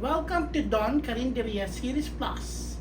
Welcome to Don Carinderia Series Plus.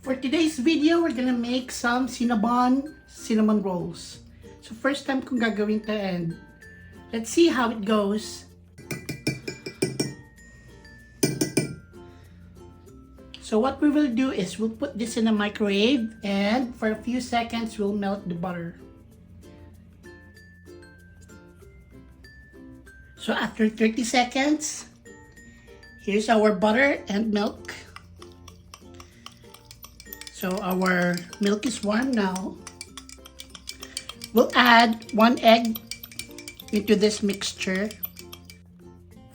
For today's video, we're gonna make some cinnamon rolls. So first time kong gagawin to, and let's see how it goes. So what we will do is we'll put this in a microwave, and for a few seconds we'll melt the butter. So after 30 seconds, here's our butter and milk. So our milk is warm now. We'll add 1 egg into this mixture.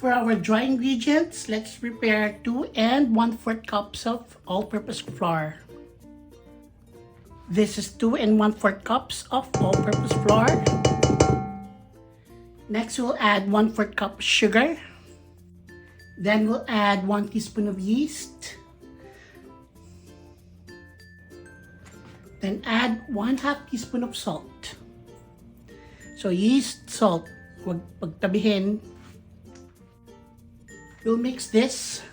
For our dry ingredients, let's prepare 2 and 1/4 cups of all-purpose flour. This is 2 and 1/4 cups of all-purpose flour. Next, we'll add 1/4 cup sugar. Then we'll add 1 teaspoon of yeast. Then add 1/2 teaspoon of salt. So yeast, salt, huwag pagtabihin. We'll mix this.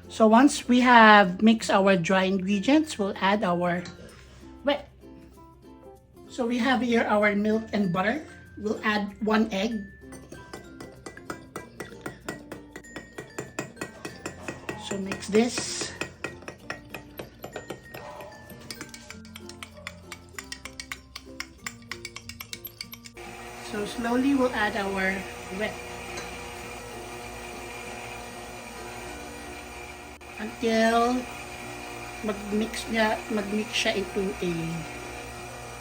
So once we have mixed our dry ingredients, we'll add our wet. So we have here our milk and butter. We'll add 1 egg. So mix this. So slowly we'll add our wet until mag-mix siya into a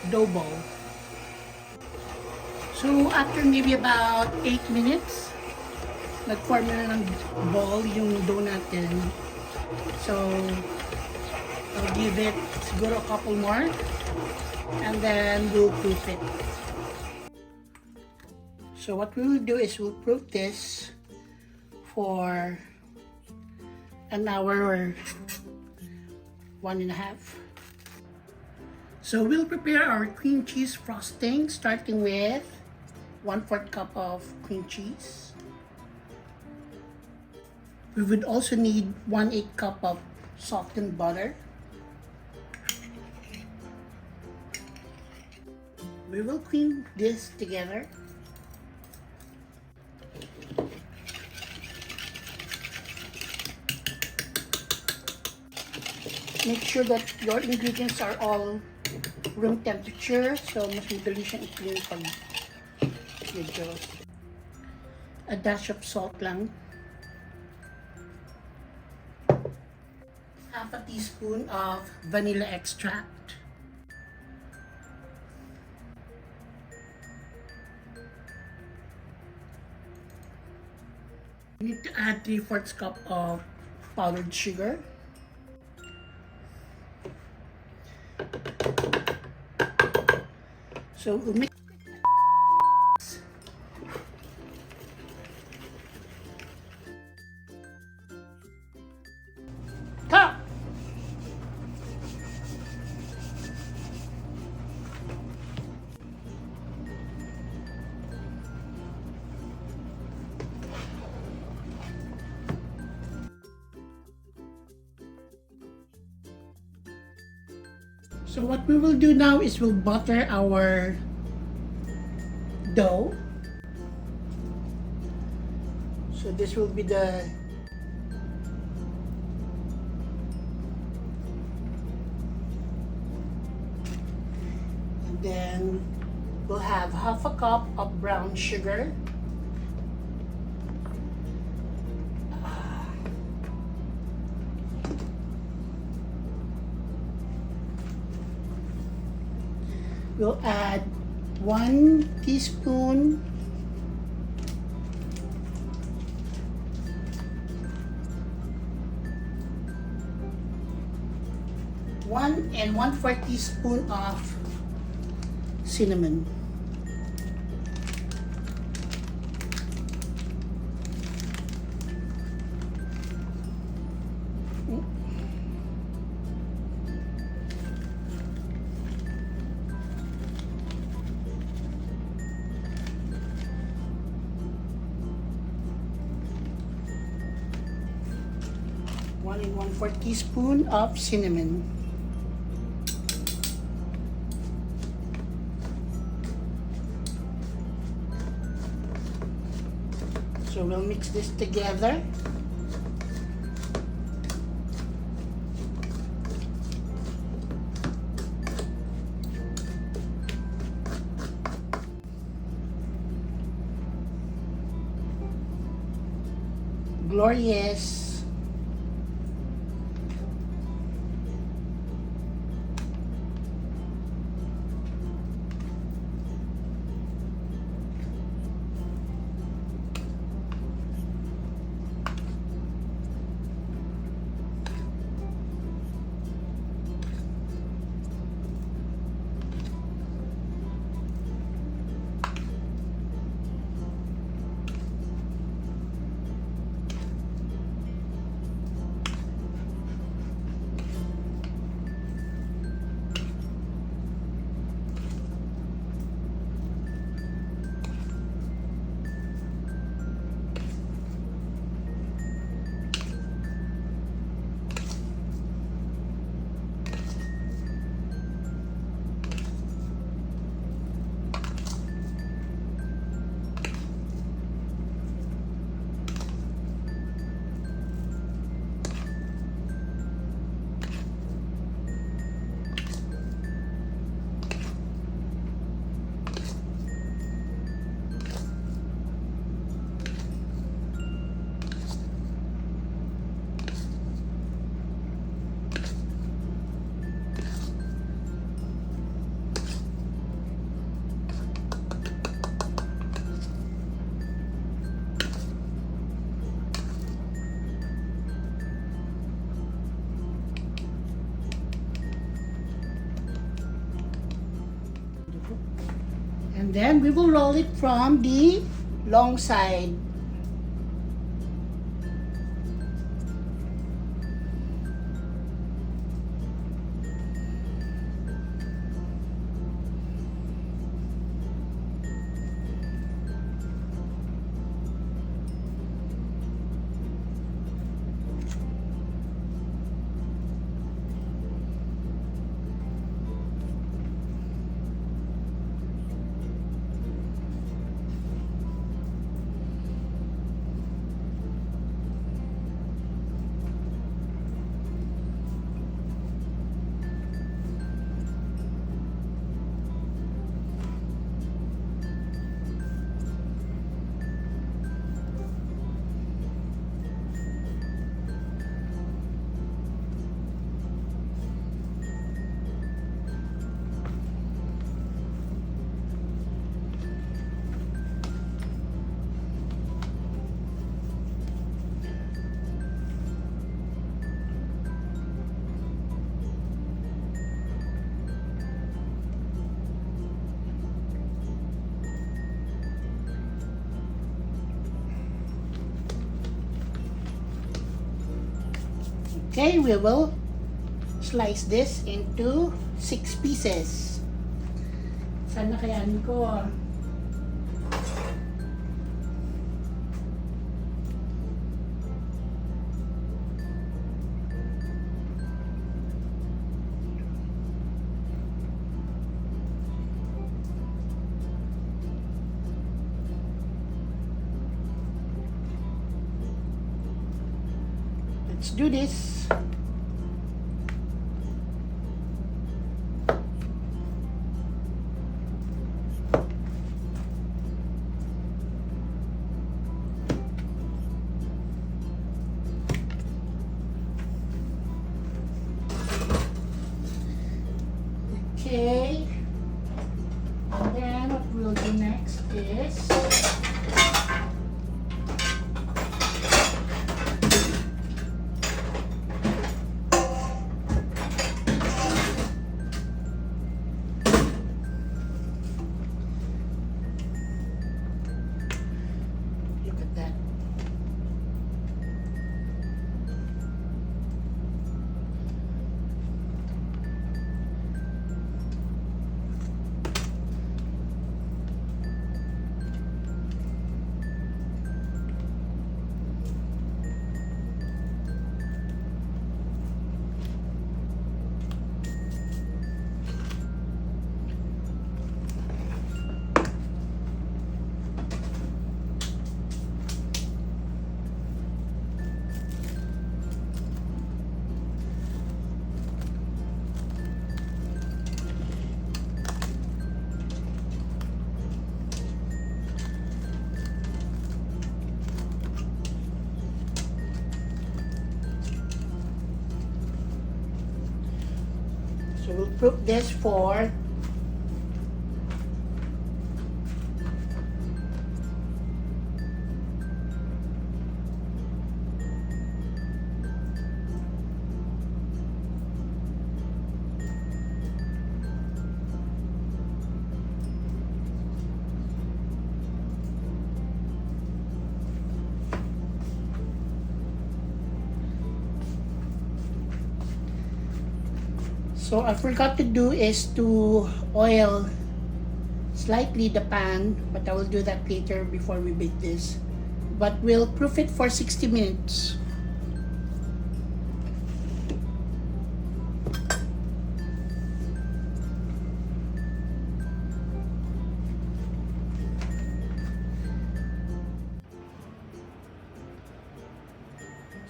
dough ball. So after maybe about 8 minutes, nag-form na ng ball yung dough natin. So I'll give it siguro a couple more, and then we'll proof it. So what we will do is we'll proof this for an hour or 1.5. So we'll prepare our cream cheese frosting, starting with 1/4 cup of cream cheese. We would also need 1/8 cup of softened butter. We will cream this together. Make sure that your ingredients are all room temperature, so mas madali siyang i-clean pag medyo. A dash of salt lang. 1/2 teaspoon of vanilla extract. You need to add 3/4 cup of powdered sugar. So we'll mix. Cut. So what we will do now is we'll butter our dough. So this will be the and then we'll have 1/2 cup of brown sugar. We'll add 1 teaspoon and 1/4 teaspoon of cinnamon. and 1/4 teaspoon of cinnamon. So we'll mix this together. Glorious. And then we will roll it from the long side. Okay, we will slice this into 6 pieces. Sana kayanin ko. Let's do this. Okay. And then what we'll do next is look at that. So we'll proof this for 'So I forgot to do is to oil slightly the pan, but I will do that later before we bake this. But we'll proof it for 60 minutes.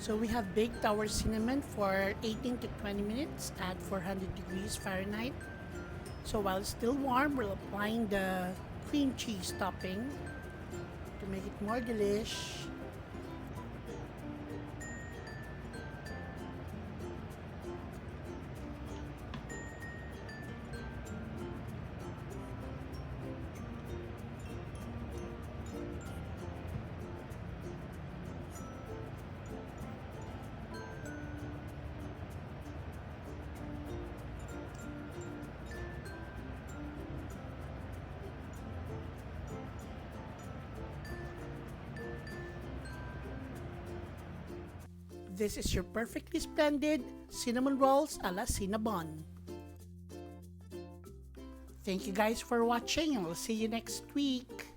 So we have baked our cinnamon for 18 to 20 minutes at 400 degrees Fahrenheit. So while it's still warm, we're applying the cream cheese topping to make it more delish. This is your perfectly splendid cinnamon rolls a la Cinnabon. Thank you guys for watching, and we'll see you next week.